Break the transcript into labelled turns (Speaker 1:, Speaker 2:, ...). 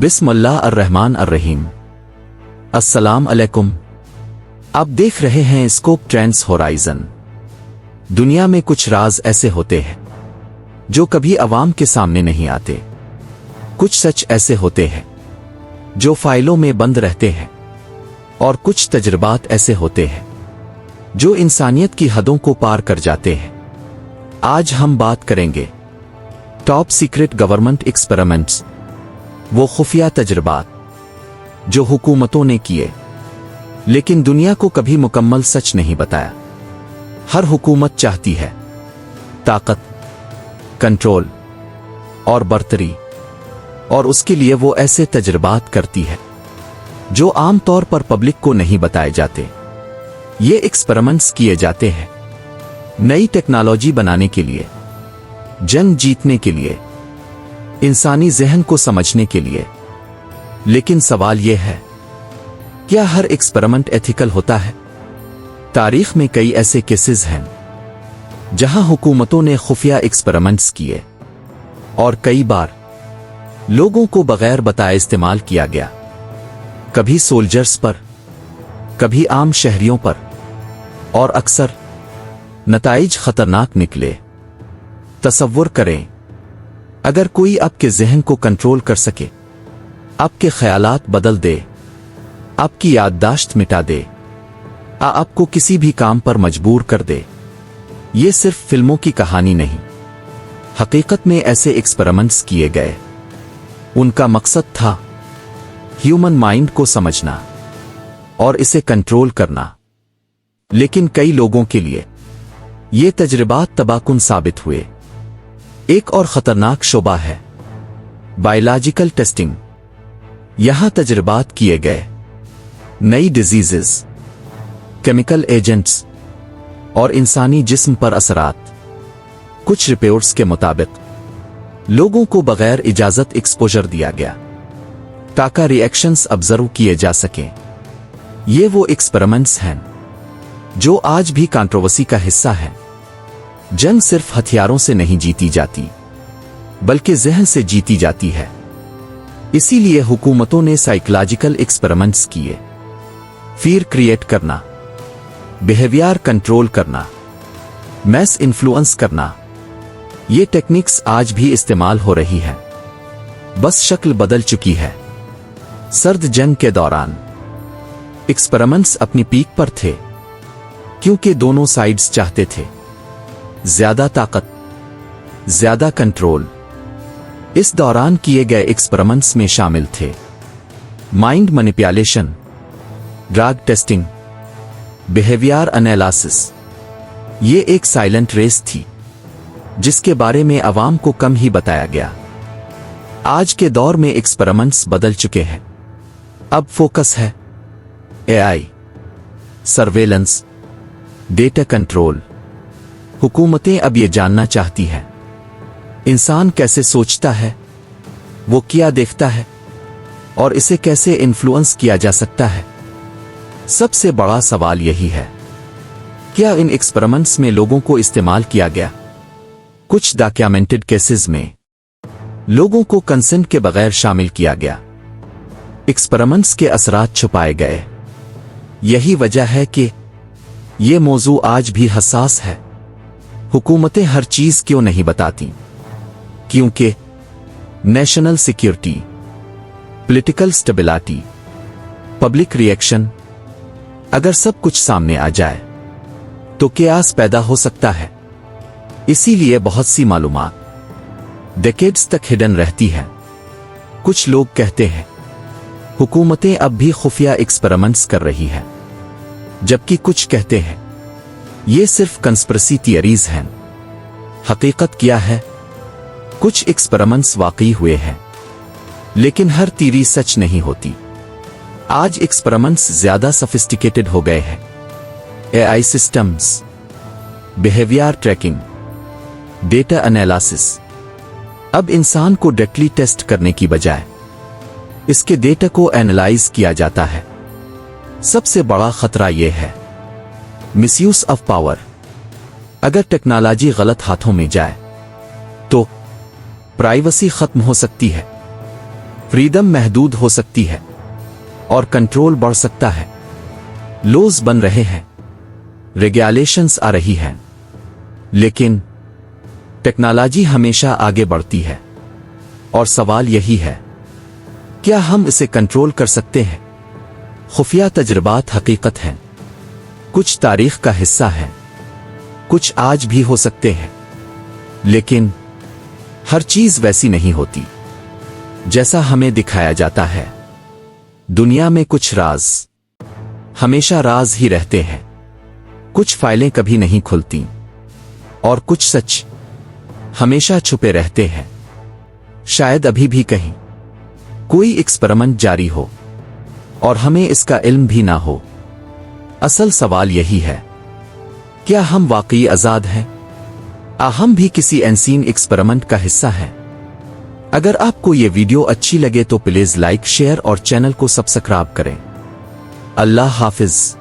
Speaker 1: बिस्मिल्लाह अर्रहमान अर्रहीम। अस्सलाम अलैकुम। आप देख रहे हैं स्कोप ट्रेंड्स होराइजन। दुनिया में कुछ राज ऐसे होते हैं जो कभी आवाम के सामने नहीं आते। कुछ सच ऐसे होते हैं जो फाइलों में बंद रहते हैं और कुछ तजुर्बात ऐसे होते हैं जो इंसानियत की हदों को पार कर जाते हैं। आज हम बात करेंगे टॉप सीक्रेट गवर्नमेंट एक्सपेरिमेंट्स, वो खुफिया तजुर्बात जो हुकूमतों ने किए लेकिन दुनिया को कभी मुकम्मल सच नहीं बताया। हर हुकूमत चाहती है ताकत, कंट्रोल और बर्तरी, और उसके लिए वो ऐसे तजुर्बात करती है जो आम तौर पर पब्लिक को नहीं बताए जाते। ये एक्सपेरिमेंट्स किए जाते हैं नई टेक्नोलॉजी बनाने के लिए, जंग जीतने के लिए, इंसानी ज़हन को समझने के लिए। लेकिन सवाल यह है, क्या हर एक्सपेरिमेंट एथिकल होता है? तारीख में कई ऐसे केसेस हैं जहां हुकूमतों ने खुफिया एक्सपेरिमेंट्स किए और कई बार लोगों को बगैर बताए इस्तेमाल किया गया। कभी सोल्जर्स पर, कभी आम शहरियों पर, और अक्सर नताइज खतरनाक निकले। तसव्वुर करें, अगर कोई आपके ज़हन को कंट्रोल कर सके, आपके ख्यालात बदल दे, आपकी याददाश्त मिटा दे, आपको किसी भी काम पर मजबूर कर दे, ये सिर्फ फिल्मों की कहानी नहीं, हकीकत में ऐसे एक्सपेरिमेंट्स किए गए। उनका मकसद था ह्यूमन माइंड को समझना और इसे कंट्रोल करना। लेकिन कई लोगों के लिए ये तजुर्बात तबाहकुन साबित हुए। एक और खतरनाक शोबा है बायोलॉजिकल टेस्टिंग। यहां तजुर्बात किए गए नई डिजीजेस, केमिकल एजेंट्स और इंसानी जिस्म पर असरात। कुछ रिपोर्ट्स के मुताबिक लोगों को बगैर इजाजत एक्सपोजर दिया गया ताकि रिएक्शंस ऑब्जर्व किए जा सकें। ये वो एक्सपेरिमेंट्स हैं जो आज भी कंट्रोवर्सी का हिस्सा है। जंग सिर्फ हथियारों से नहीं जीती जाती, बल्कि ज़हन से जीती जाती है। इसीलिए हुकूमतों ने साइकोलॉजिकल एक्सपेरिमेंट्स किए। फियर क्रिएट करना, बिहेवियर कंट्रोल करना, मैस इन्फ्लुएंस करना, ये टेक्निक्स आज भी इस्तेमाल हो रही है, बस शक्ल बदल चुकी है। सर्द जंग के दौरान एक्सपेरिमेंट्स अपनी पीक पर थे क्योंकि दोनों साइड्स चाहते थे ज्यादा ताकत, ज्यादा कंट्रोल। इस दौरान किए गए एक्सपेरिमेंट्स में शामिल थे mind manipulation, drug testing, behaviour analysis. ये एक साइलेंट रेस थी जिसके बारे में आवाम को कम ही बताया गया। आज के दौर में एक्सपेरिमेंट्स बदल चुके हैं। अब फोकस है एआई, सर्वेलेंस, डेटा कंट्रोल। हुकूमतें अब ये जानना चाहती हैं इंसान कैसे सोचता है, वो क्या देखता है और इसे कैसे इन्फ्लुएंस किया जा सकता है। सबसे बड़ा सवाल यही है, क्या इन एक्सपेरिमेंट्स में लोगों को इस्तेमाल किया गया? कुछ डॉक्यूमेंटेड केसेस में लोगों को कंसेंट के बगैर शामिल किया गया। एक्सपेरिमेंट्स के असरात छुपाए गए। यही वजह है कि ये मौजू आज भी हसास है। हुकूमतें हर चीज क्यों नहीं बताती? क्योंकि national security, political stability, public reaction, अगर सब कुछ सामने आ जाए तो केयास पैदा हो सकता है। इसीलिए बहुत सी मालूमात डेकेड्स तक हिडन रहती है। कुछ लोग कहते हैं हुकूमतें अब भी खुफिया एक्सपेरिमेंट्स कर रही हैं, जबकि कुछ कहते हैं ये सिर्फ कंस्पिरेसी थियरीज हैं। हकीकत क्या है? कुछ एक्सपेरिमेंट्स वाकई हुए हैं, लेकिन हर थियरी सच नहीं होती। आज एक्सपेरिमेंट्स ज्यादा सोफिस्टिकेटेड हो गए हैं। AI systems, behaviour tracking, data analysis. अब इंसान को डायरेक्टली टेस्ट करने की बजाय इसके डेटा को एनालाइज किया जाता है। सबसे बड़ा खतरा यह है मिसयूज ऑफ पावर। अगर टेक्नोलॉजी गलत हाथों में जाए तो प्राइवेसी खत्म हो सकती है, फ्रीडम महदूद हो सकती है और कंट्रोल बढ़ सकता है। लॉज बन रहे हैं, रेगुलेशंस आ रही हैं, लेकिन टेक्नोलॉजी हमेशा आगे बढ़ती है और सवाल यही है, क्या हम इसे कंट्रोल कर सकते हैं? खुफिया तजुर्बात हकीकत हैं, कुछ तारीख का हिस्सा हैं, कुछ आज भी हो सकते हैं, लेकिन हर चीज वैसी नहीं होती जैसा हमें दिखाया जाता है। दुनिया में कुछ राज हमेशा राज ही रहते हैं, कुछ फाइलें कभी नहीं खुलती और कुछ सच हमेशा छुपे रहते हैं। शायद अभी भी कहीं कोई एक्सपेरिमेंट जारी हो और हमें इसका इल्म भी ना हो। असल सवाल यही है, क्या हम वाकई आजाद हैं? हम भी किसी अनसीन एक्सपेरिमेंट का हिस्सा हैं? अगर आपको ये वीडियो अच्छी लगे तो प्लीज लाइक, शेयर और चैनल को सब्सक्राइब करें। अल्लाह हाफिज।